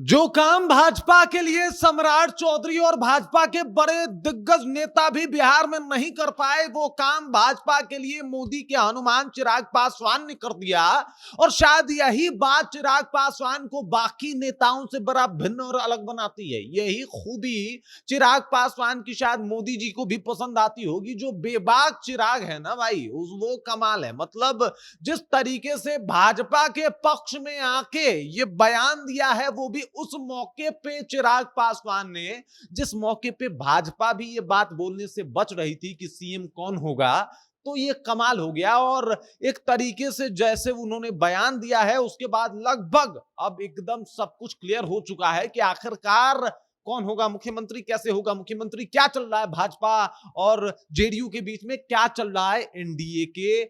जो काम भाजपा के लिए सम्राट चौधरी और भाजपा के बड़े दिग्गज नेता भी बिहार में नहीं कर पाए, वो काम भाजपा के लिए मोदी के हनुमान चिराग पासवान ने कर दिया। और शायद यही बात चिराग पासवान को बाकी नेताओं से बड़ा भिन्न और अलग बनाती है। यही खूबी चिराग पासवान की शायद मोदी जी को भी पसंद आती होगी। जो बेबाक चिराग है ना भाई, वो कमाल है। मतलब जिस तरीके से भाजपा के पक्ष में आके ये बयान दिया है, वो भी उस मौके पे चिराग पासवान ने जिस मौके पे भाजपा भी ये बात बोलने से बच रही थी कि सीएम कौन होगा, तो ये कमाल हो गया। और एक तरीके से जैसे उन्होंने बयान दिया है, उसके बाद लगभग अब एकदम सब कुछ क्लियर हो चुका है कि आखिरकार कौन होगा मुख्यमंत्री, कैसे होगा मुख्यमंत्री, क्या चल रहा है भाजपा और जेडीयू के बीच में, क्या चल रहा है एनडीए के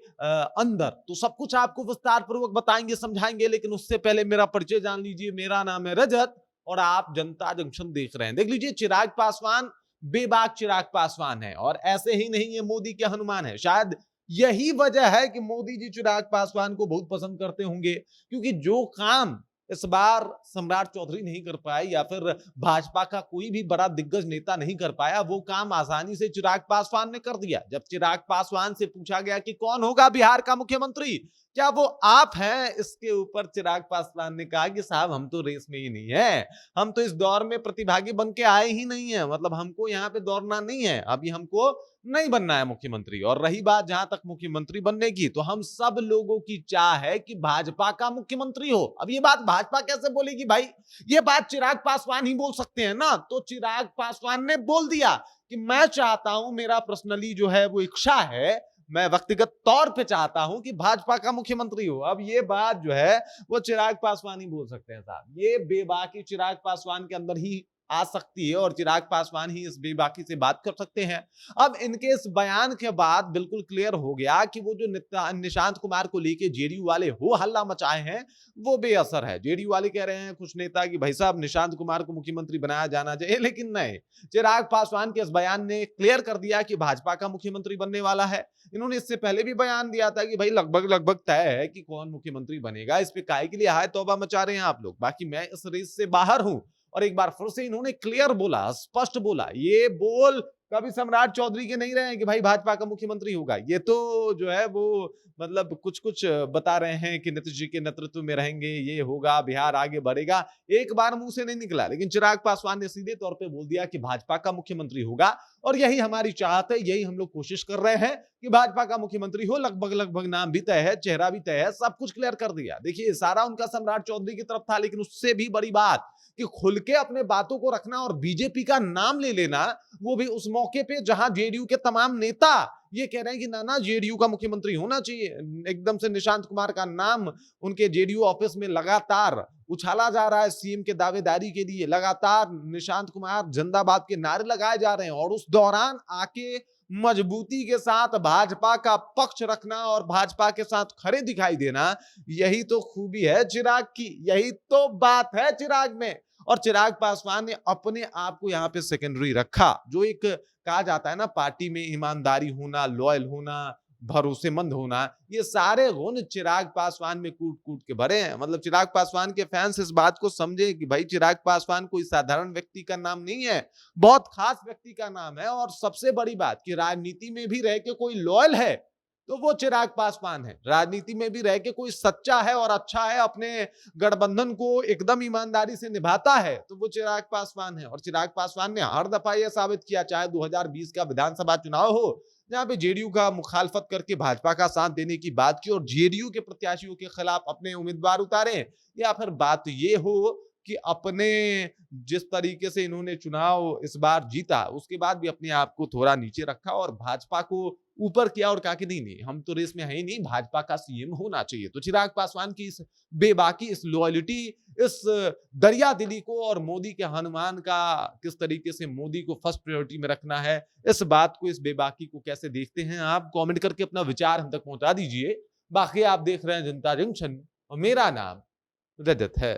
अंदर। तो सब कुछ आपको विस्तार पूर्वक बताएंगे, समझाएंगे। लेकिन उससे पहले मेरा परिचय जान लीजिए। मेरा नाम है रजत और आप जनता जंक्शन देख रहे हैं। देख लीजिए, चिराग पासवान बेबाक चिराग पासवान है और ऐसे ही नहीं, ये मोदी के हनुमान है। शायद यही वजह है कि मोदी जी चिराग पासवान को बहुत पसंद करते होंगे, क्योंकि जो काम इस बार सम्राट चौधरी नहीं कर पाए या फिर भाजपा का कोई भी बड़ा दिग्गज नेता नहीं कर पाया, वो काम आसानी से चिराग पासवान ने कर दिया। जब चिराग पासवान से पूछा गया कि कौन होगा बिहार का मुख्यमंत्री, क्या वो आप हैं, इसके ऊपर चिराग पासवान ने कहा कि साहब हम तो रेस में ही नहीं है, हम तो इस दौर में प्रतिभागी बन के आए ही नहीं है, मतलब हमको यहाँ पे दौड़ना नहीं है, अभी हमको नहीं बनना है मुख्यमंत्री। और रही बात जहां तक मुख्यमंत्री बनने की, तो हम सब लोगों की चाह है कि भाजपा का मुख्यमंत्री हो। अब ये बात भाजपा कैसे बोलेगी भाई, ये बात चिराग पासवान ही बोल सकते हैं ना। तो चिराग पासवान ने बोल दिया कि मैं चाहता हूं, मेरा पर्सनली जो है वो इच्छा है, मैं व्यक्तिगत तौर पे चाहता हूं कि भाजपा का मुख्यमंत्री हो। अब ये बात जो है वो चिराग पासवान ही बोल सकते हैं साहब। ये बेबाकी चिराग पासवान के अंदर ही आ सकती है और चिराग पासवान ही इस बेबाकी से बात कर सकते हैं। अब इनके इस बयान के बाद बिल्कुल क्लियर हो गया कि वो जो निशांत कुमार को लेके जेडीयू वाले हो हल्ला मचाए हैं, वो बेअसर है। जेडीयू वाले कह रहे हैं कुछ नेता कि भाई साहब निशांत कुमार को मुख्यमंत्री बनाया जाना चाहिए, लेकिन नहीं, चिराग पासवान के इस बयान ने क्लियर कर दिया कि भाजपा का मुख्यमंत्री बनने वाला है। इन्होंने इससे पहले भी बयान दिया था कि भाई लगभग तय है कि कौन मुख्यमंत्री बनेगा, इस पे काहे के लिए हाय तौबा मचा रहे हैं आप लोग, बाकी मैं इस रेस से बाहर हूं। और एक बार फिर से इन्होंने क्लियर बोला, स्पष्ट बोला, ये बोल कभी सम्राट चौधरी के नहीं रहे हैं कि भाई भाजपा का मुख्यमंत्री होगा। ये तो जो है वो मतलब कुछ कुछ बता रहे हैं कि नीतीश जी के नेतृत्व में रहेंगे, ये होगा, बिहार आगे बढ़ेगा। एक बार मुंह से नहीं निकला, लेकिन चिराग पासवान ने सीधे तौर पे बोल दिया कि भाजपा का मुख्यमंत्री होगा। और यही हमारी चाहत है, यही हम लोग कोशिश कर रहे हैं कि भाजपा का मुख्यमंत्री हो। लगभग नाम भी तय है, चेहरा भी तय है, सब कुछ क्लियर कर दिया। देखिए, सारा उनका सम्राट चौधरी की तरफ था, लेकिन उससे भी बड़ी बात कि खुल के अपने बातों को रखना और बीजेपी का नाम ले लेना, वो भी उस मौके पे जहां जेडीयू के तमाम नेता ये कह रहे हैं कि ना जेडीयू का मुख्यमंत्री होना चाहिए। एकदम से निशांत कुमार का नाम उनके जेडीयू ऑफिस में लगातार उछाला जा रहा है सीएम के दावेदारी के लिए, लगातार निशांत कुमार जिंदाबाद के नारे लगाए जा रहे हैं। और उस दौरान आके मजबूती के साथ भाजपा का पक्ष रखना और भाजपा के साथ खड़े दिखाई देना, यही तो खूबी है चिराग की, यही तो बात है चिराग में। और चिराग पासवान ने अपने आप को यहाँ पे सेकेंडरी रखा। जो एक कहा जाता है ना, पार्टी में ईमानदारी होना, लॉयल होना, भरोसेमंद होना, ये सारे गुण चिराग पासवान में कूट कूट के भरे हैं। मतलब चिराग पासवान के फैंस इस बात को समझे कि भाई चिराग पासवान कोई साधारण व्यक्ति का नाम नहीं है, बहुत खास व्यक्ति का नाम है। और सबसे बड़ी बात कि राजनीति में भी रह के कोई लॉयल है तो वो चिराग पासवान है। राजनीति में भी रह के कोई सच्चा है और अच्छा है, अपने गठबंधन को एकदम ईमानदारी से निभाता है, तो वो चिराग पासवान है। और चिराग पासवान ने हर दफा यह साबित किया, चाहे 2020 का विधानसभा चुनाव हो, जहां पे जेडीयू का मुखालफत करके भाजपा का साथ देने की बात की और जेडीयू के प्रत्याशियों के खिलाफ अपने उम्मीदवार उतारे, या फिर बात ये हो कि अपने जिस तरीके से इन्होंने चुनाव इस बार जीता, उसके बाद भी अपने आप को थोड़ा नीचे रखा और भाजपा को ऊपर किया और कहा कि नहीं, हम तो रेस में है ही नहीं, भाजपा का सीएम होना चाहिए। तो चिराग पासवान की इस बेबाकी, इस लॉयल्टी, इस दरिया दिली को और मोदी के हनुमान का किस तरीके से मोदी को फर्स्ट प्रायोरिटी में रखना है, इस बात को, इस बेबाकी को कैसे देखते हैं आप, कमेंट करके अपना विचार हम तक पहुंचा दीजिए। बाकी आप देख रहे हैं जनता जंक्शन और मेरा नाम रजत है।